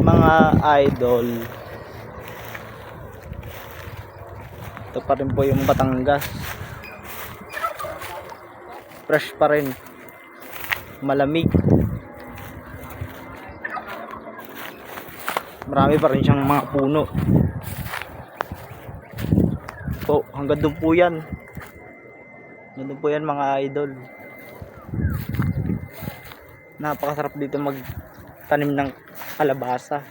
mga idol, ito pa rin po yung Batangas, fresh pa rin, malamig, marami pa rin siyang mga puno po, hanggang doon po yan, mga idol. Napakasarap dito magtanim ng kalabasa,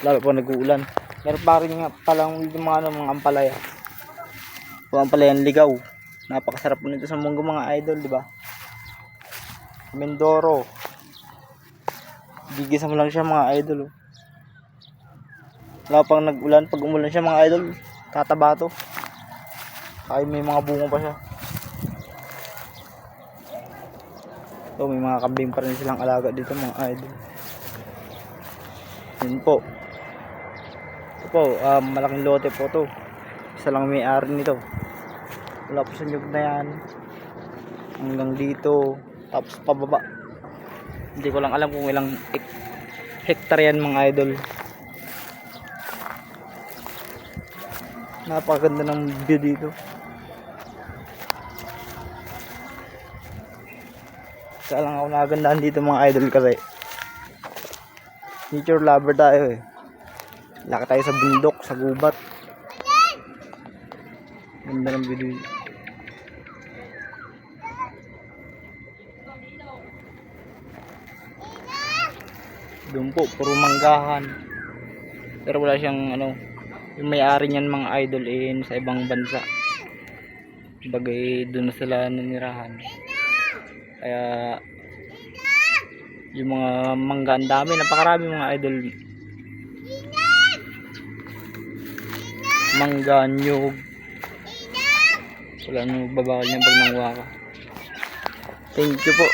lalo po nag-uulan. Meron pa rin nga palang mga ampalaya, ampalayang ligaw. Napakasarap po nito sa munggo mga idol, di ba? Mindoro, gigisa mo lang siya mga idol. Lalo pang nag-ulan, pag umulan siya mga idol, tataba to. Ay may mga bunga pa siya. So, may mga kambing pa rin silang alaga dito mga idol. Yun po. Ito po, malaking lote po to. Isa lang may-ari nito. Wala po sa nyug na yan. Hanggang dito. Tapos pababa. Hindi ko lang alam kung ilang hektar yan mga idol. Napakaganda ng view dito. Kaya lang ako nagandaan dito mga idol kasi nature lover tayo eh. Laki tayo sa bundok, sa gubat. Ganda ng video. Doon po, puro manggahan. Pero wala siyang yung may-ari niyan mga idol sa ibang bansa. Bagay doon na sila nanirahan. Kaya yung mga mangga ang dami, napakarami mga idol. Mangga, nyug. Wala nang babawal niya pag nangwa ka. Thank you po.